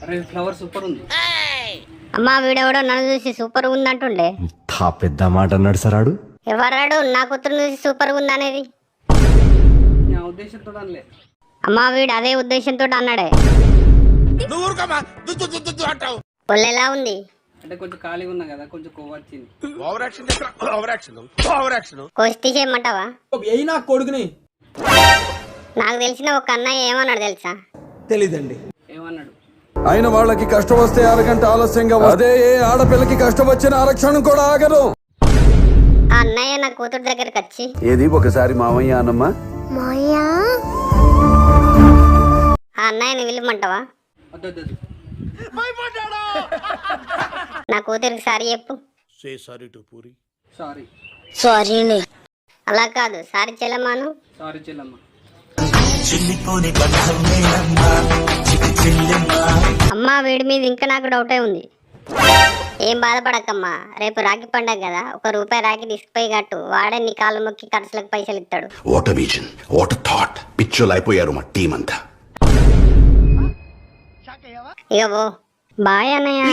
అరే flower super ఉంది. అమ్మా వీడెవడో నన్ను చూసి సూపర్ ఉంది అంటుండే. పెద్ద మాట అన్నాడు సార్ ఆడు. ఎవరాడు నా కూతురు చూసి సూపర్ ఉంది అనేది? నా ఉద్దేశంతో అనలే. అమ్మా వీడు అదే ఉద్దేశంతో అన్నాడే. ఒళ్ళు ఎలా ఉంది? అంటే కొంచెం ఖాళీగా ఉన్నా కదా, కొంచెం కొవ్వు వచ్చింది. కోసి చేయమంటావా? నా కొడుకుని నాకు తెలిసిన ఒక అన్నయ్య ఏమన్నాడు తెలుసా? తెలీదండి. ఏమన్నాడు? అయిన వాళ్ళకి కష్టం వస్తే అరగంట ఆలస్యంగా అదే ఏ ఆడపిల్లకి కష్టం వచ్చిన ఆరక్షణం కూడా ఆగదు. ఆ అన్నయ్య నా కూతురు దగ్గరికి వచ్చి, ఏది ఒకసారి మామయ్య అన్నమ్మా. ఆ అన్నయ్యని పిలవమంటావా? వద్దు. నా కూతురికి సారీ చెప్పు. సారీ. అలా కాదు, సారీ చెల్లమ్మాను. సారీ చెల్లమ్మ. అమ్మా వీడి మీద ఇంకా నాకు డౌటే ఉంది. ఏం బాధపడకమ్మా, రేపు రాఖీ పండగ కదా, ₹1 రాఖీ తీసుకుపోయి కట్టు. వాడే నీ కాళ్ళు మొక్కి ఖర్చులకు పైసలు ఇస్తాడు. What vision, what thought. పిచ్చోలు అయిపోయారు మా టీం అంతా. ఇక పో. బాయ్ అన్నయ్య.